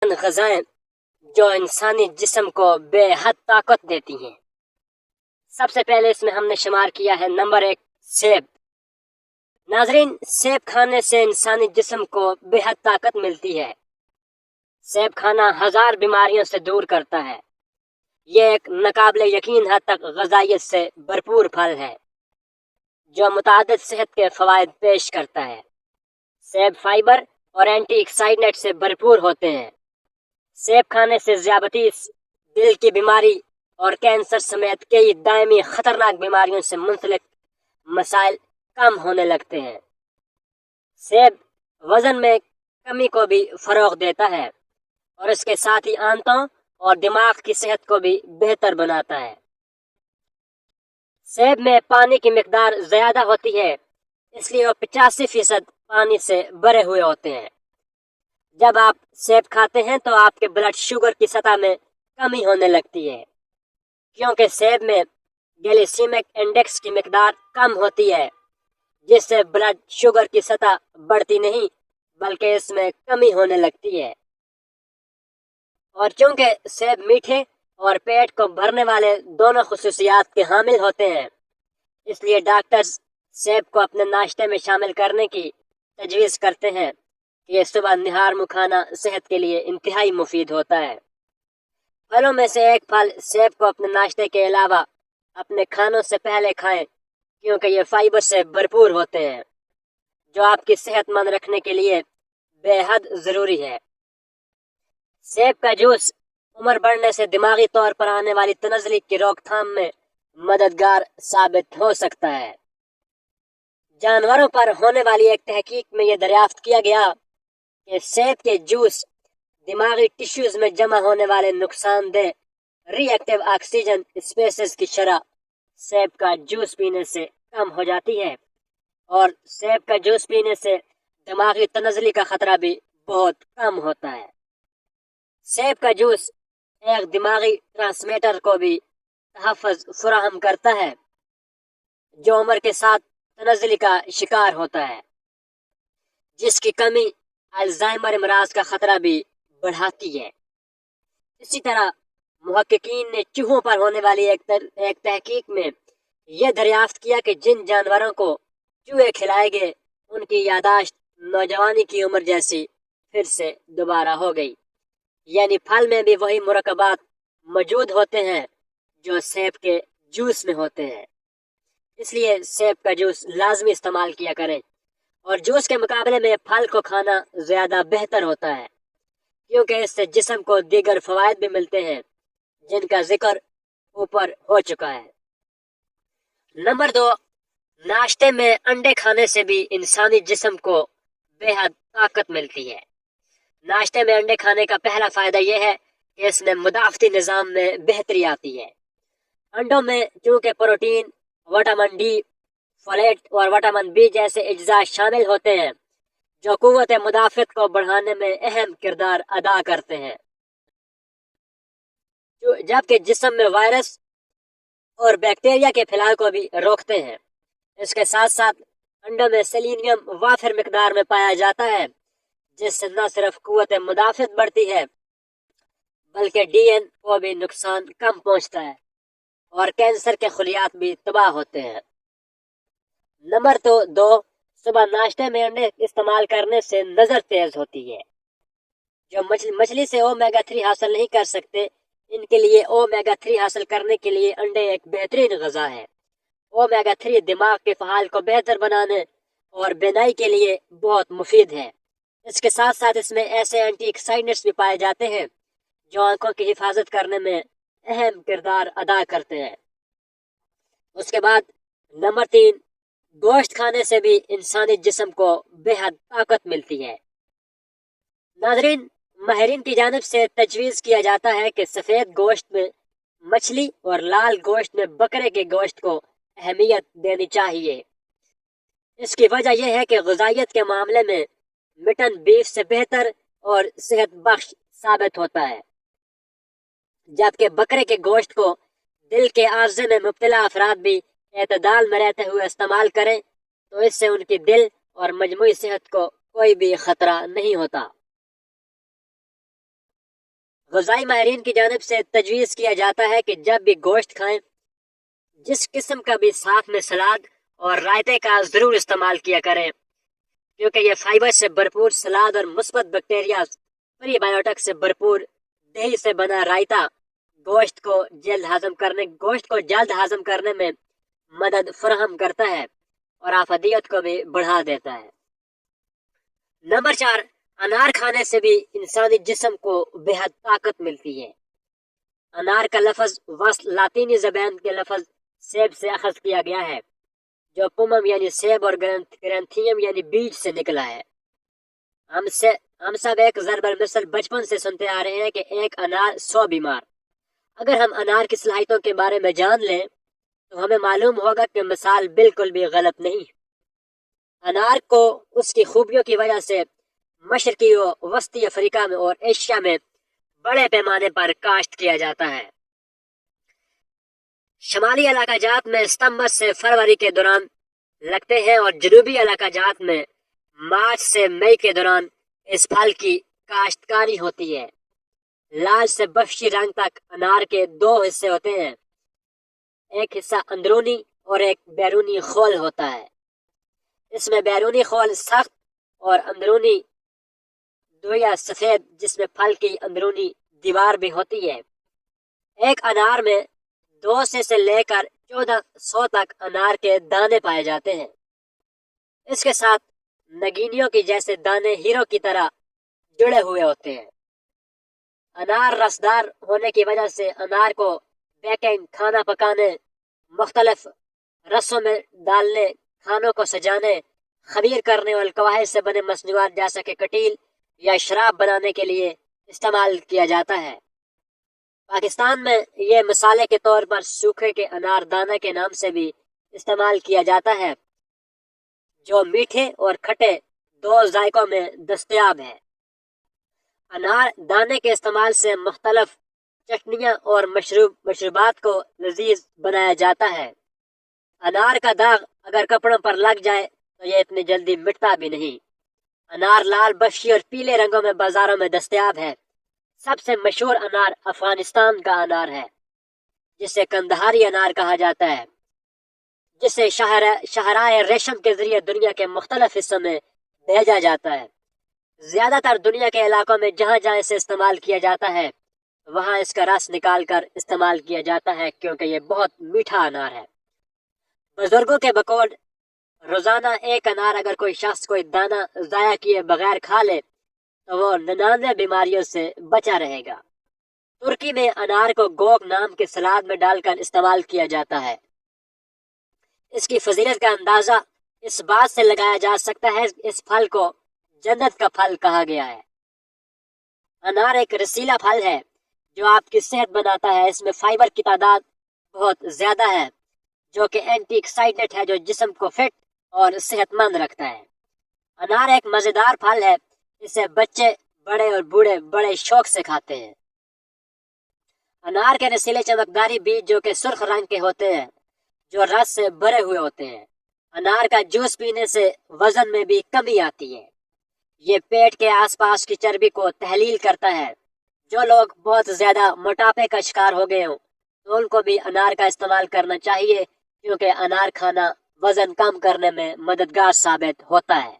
غذائیں جو انسانی جسم کو بے حد طاقت دیتی ہیں۔ سب سے پہلے اس میں ہم نے شمار کیا ہے نمبر 1 سیب۔ ناظرین، سیب کھانے سے انسانی جسم کو بے حد طاقت ملتی ہے۔ سیب کھانا 1000 بیماریوں سے دور کرتا ہے۔ یہ ایک ناقابل یقین حد تک غذائیت سے بھرپور پھل ہے جو متعدد صحت کے فوائد پیش کرتا ہے۔ سیب فائبر اور اینٹی آکسیڈنٹ سے بھرپور ہوتے ہیں۔ سیب کھانے سے ذیابیطس، دل کی بیماری اور کینسر سمیت کئی دائمی خطرناک بیماریوں سے منسلک مسائل کم ہونے لگتے ہیں۔ سیب وزن میں کمی کو بھی فروغ دیتا ہے اور اس کے ساتھ ہی آنتوں اور دماغ کی صحت کو بھی بہتر بناتا ہے۔ سیب میں پانی کی مقدار زیادہ ہوتی ہے، اس لیے وہ 85% پانی سے بھرے ہوئے ہوتے ہیں۔ جب آپ سیب کھاتے ہیں تو آپ کے بلڈ شوگر کی سطح میں کمی ہونے لگتی ہے، کیونکہ سیب میں گلیسیمک انڈیکس کی مقدار کم ہوتی ہے، جس سے بلڈ شوگر کی سطح بڑھتی نہیں بلکہ اس میں کمی ہونے لگتی ہے۔ اور چونکہ سیب میٹھے اور پیٹ کو بھرنے والے دونوں خصوصیات کے حامل ہوتے ہیں، اس لیے ڈاکٹرز سیب کو اپنے ناشتے میں شامل کرنے کی تجویز کرتے ہیں کہ یہ صبح نہار منہ کھانا صحت کے لیے انتہائی مفید ہوتا ہے۔ پھلوں میں سے ایک پھل سیب کو اپنے ناشتے کے علاوہ اپنے کھانوں سے پہلے کھائیں، کیونکہ یہ فائبر سے بھرپور ہوتے ہیں جو آپ کی صحت مند رکھنے کے لیے بے حد ضروری ہے۔ سیب کا جوس عمر بڑھنے سے دماغی طور پر آنے والی تنزلی کی روک تھام میں مددگار ثابت ہو سکتا ہے۔ جانوروں پر ہونے والی ایک تحقیق میں یہ دریافت کیا گیا کہ سیب کے جوس دماغی ٹشوز میں جمع ہونے والے نقصان دہ ری ایکٹیو آکسیجن اسپیسیز کی شرح سیب کا جوس پینے سے کم ہو جاتی ہے، اور سیب کا جوس پینے سے دماغی تنزلی کا خطرہ بھی بہت کم ہوتا ہے۔ سیب کا جوس ایک دماغی ٹرانسمیٹر کو بھی تحفظ فراہم کرتا ہے جو عمر کے ساتھ تنزلی کا شکار ہوتا ہے، جس کی کمی الزائمر امراض کا خطرہ بھی بڑھاتی ہے۔ اسی طرح محققین نے چوہوں پر ہونے والی ایک تحقیق میں یہ دریافت کیا کہ جن جانوروں کو چوہے کھلائے گئے ان کی یادداشت نوجوانی کی عمر جیسی پھر سے دوبارہ ہو گئی، یعنی پھل میں بھی وہی مرکبات موجود ہوتے ہیں جو سیب کے جوس میں ہوتے ہیں۔ اس لیے سیب کا جوس لازمی استعمال کیا کریں، اور جوس کے مقابلے میں پھل کو کھانا زیادہ بہتر ہوتا ہے، کیونکہ اس سے جسم کو دیگر فوائد بھی ملتے ہیں جن کا ذکر اوپر ہو چکا ہے۔ نمبر 2، ناشتے میں انڈے کھانے سے بھی انسانی جسم کو بے حد طاقت ملتی ہے۔ ناشتے میں انڈے کھانے کا پہلا فائدہ یہ ہے کہ اس میں مدافعتی نظام میں بہتری آتی ہے۔ انڈوں میں چونکہ پروٹین، وٹامن ڈی، فولیٹ اور وٹامن بی جیسے اجزاء شامل ہوتے ہیں جو قوت مدافعت کو بڑھانے میں اہم کردار ادا کرتے ہیں، جبکہ جسم میں وائرس اور بیکٹیریا کے پھیلاؤ کو بھی روکتے ہیں۔ اس کے ساتھ ساتھ انڈوں میں سیلینیم وافر مقدار میں پایا جاتا ہے، جس سے نہ صرف قوت مدافعت بڑھتی ہے بلکہ ڈی این کو بھی نقصان کم پہنچتا ہے اور کینسر کے خلیات بھی تباہ ہوتے ہیں۔ نمبر 2، صبح ناشتے میں انڈے استعمال کرنے سے نظر تیز ہوتی ہے۔ جو مچھلی سے اومیگا 3 حاصل نہیں کر سکتے، ان کے لیے اومیگا 3 حاصل کرنے کے لیے انڈے ایک بہترین غذا ہے۔ اومیگا 3 دماغ کے فعال کو بہتر بنانے اور بینائی کے لیے بہت مفید ہے۔ اس کے ساتھ ساتھ اس میں ایسے اینٹی آکسیڈنٹس بھی پائے جاتے ہیں جو آنکھوں کی حفاظت کرنے میں اہم کردار ادا کرتے ہیں۔ اس کے بعد نمبر 3، گوشت کھانے سے بھی انسانی جسم کو بے حد طاقت ملتی ہے۔ ناظرین، ماہرین کی جانب سے تجویز کیا جاتا ہے کہ سفید گوشت میں مچھلی اور لال گوشت میں بکرے کے گوشت کو اہمیت دینی چاہیے۔ اس کی وجہ یہ ہے کہ غذائیت کے معاملے میں مٹن بیف سے بہتر اور صحت بخش ثابت ہوتا ہے، جبکہ بکرے کے گوشت کو دل کے عارضے میں مبتلا افراد بھی اعتدال میں رہتے ہوئے استعمال کریں تو اس سے ان کی دل اور مجموعی صحت کو کوئی بھی خطرہ نہیں ہوتا۔ غذائی ماہرین کی جانب سے تجویز کیا جاتا ہے کہ جب بھی گوشت کھائیں جس قسم کا بھی ساتھ میں سلاد اور رائتے کا ضرور استعمال کیا کریں، کیونکہ یہ فائبر سے بھرپور سلاد اور مثبت بیکٹیریا پری بایوٹک سے بھرپور دہی سے بنا رائتا گوشت کو جلد ہضم کرنے میں مدد فراہم کرتا ہے اور آفادیت کو بھی بڑھا دیتا ہے۔ نمبر 4، انار کھانے سے بھی انسانی جسم کو بہت طاقت ملتی ہے۔ انار کا لفظ وصل لاطینی زبان کے لفظ سیب سے اخذ کیا گیا ہے، جو پمم یعنی سیب اور گرینتھیم یعنی بیج سے نکلا ہے۔ ہم سب ایک ضرب المثل بچپن سے سنتے آ رہے ہیں کہ ایک انار 100 بیمار۔ اگر ہم انار کی صلاحیتوں کے بارے میں جان لیں تو ہمیں معلوم ہوگا کہ مثال بالکل بھی غلط نہیں۔ انار کو اس کی خوبیوں کی وجہ سے مشرقی و وسطی افریقہ میں اور ایشیا میں بڑے پیمانے پر کاشت کیا جاتا ہے۔ شمالی علاقہ جات میں ستمبر سے فروری کے دوران لگتے ہیں اور جنوبی علاقہ جات میں مارچ سے مئی کے دوران اس پھل کی کاشتکاری ہوتی ہے۔ لال سے بخشی رنگ تک انار کے 2 حصے ہوتے ہیں، ایک حصہ اندرونی اور ایک بیرونی خول ہوتا ہے۔ اس میں بیرونی خول سخت اور اندرونی دویا سفید، جس میں پھل کی اندرونی دیوار بھی ہوتی ہے۔ ایک انار میں 200 سے لے کر 1400 تک انار کے دانے پائے جاتے ہیں۔ اس کے ساتھ نگینیوں کی جیسے دانے ہیروں کی طرح جڑے ہوئے ہوتے ہیں۔ انار رسدار ہونے کی وجہ سے انار کو بیکنگ، کھانا پکانے، مختلف رسوں میں ڈالنے، کھانوں کو سجانے، خمیر کرنے اور القواعد سے بنے مصنوعات جیسا کہ کٹیل یا شراب بنانے کے لیے استعمال کیا جاتا ہے۔ پاکستان میں یہ مسالے کے طور پر سوکھے کے انار دانہ کے نام سے بھی استعمال کیا جاتا ہے، جو میٹھے اور کھٹے 2 ذائقوں میں دستیاب ہے۔ انار دانے کے استعمال سے مختلف چٹنیاں اور مشروبات کو لذیذ بنایا جاتا ہے۔ انار کا داغ اگر کپڑوں پر لگ جائے تو یہ اتنی جلدی مٹتا بھی نہیں۔ انار لال، بخشی اور پیلے رنگوں میں بازاروں میں دستیاب ہے۔ سب سے مشہور انار افغانستان کا انار ہے، جسے کندہاری انار کہا جاتا ہے، جسے شاہراہ ریشم کے ذریعے دنیا کے مختلف حصوں میں بھیجا جاتا ہے۔ زیادہ تر دنیا کے علاقوں میں جہاں جہاں اسے استعمال کیا جاتا ہے وہاں اس کا رس نکال کر استعمال کیا جاتا ہے، کیونکہ یہ بہت میٹھا انار ہے۔ بزرگوں کے بقول روزانہ ایک انار اگر کوئی شخص کوئی دانہ ضائع کیے بغیر کھا لے تو وہ 99 بیماریوں سے بچا رہے گا۔ ترکی میں انار کو گوک نام کے سلاد میں ڈال کر استعمال کیا جاتا ہے۔ اس کی فضیلت کا اندازہ اس بات سے لگایا جا سکتا ہے کہ اس پھل کو جنت کا پھل کہا گیا ہے۔ انار ایک رسیلا پھل ہے جو آپ کی صحت بناتا ہے۔ اس میں فائبر کی تعداد بہت زیادہ ہے، جو کہ اینٹی آکسیڈنٹ ہے جو جسم کو فٹ اور صحت مند رکھتا ہے۔ انار ایک مزیدار پھل ہے، اسے بچے، بڑے اور بوڑھے بڑے شوق سے کھاتے ہیں۔ انار کے رسیلے چمکداری بیج جو کہ سرخ رنگ کے ہوتے ہیں، جو رس سے بھرے ہوئے ہوتے ہیں۔ انار کا جوس پینے سے وزن میں بھی کمی آتی ہے۔ یہ پیٹ کے آس پاس کی چربی کو تحلیل کرتا ہے۔ جو لوگ بہت زیادہ موٹاپے کا شکار ہو گئے ہوں تو ان کو بھی انار کا استعمال کرنا چاہیے، کیونکہ انار کھانا وزن کم کرنے میں مددگار ثابت ہوتا ہے۔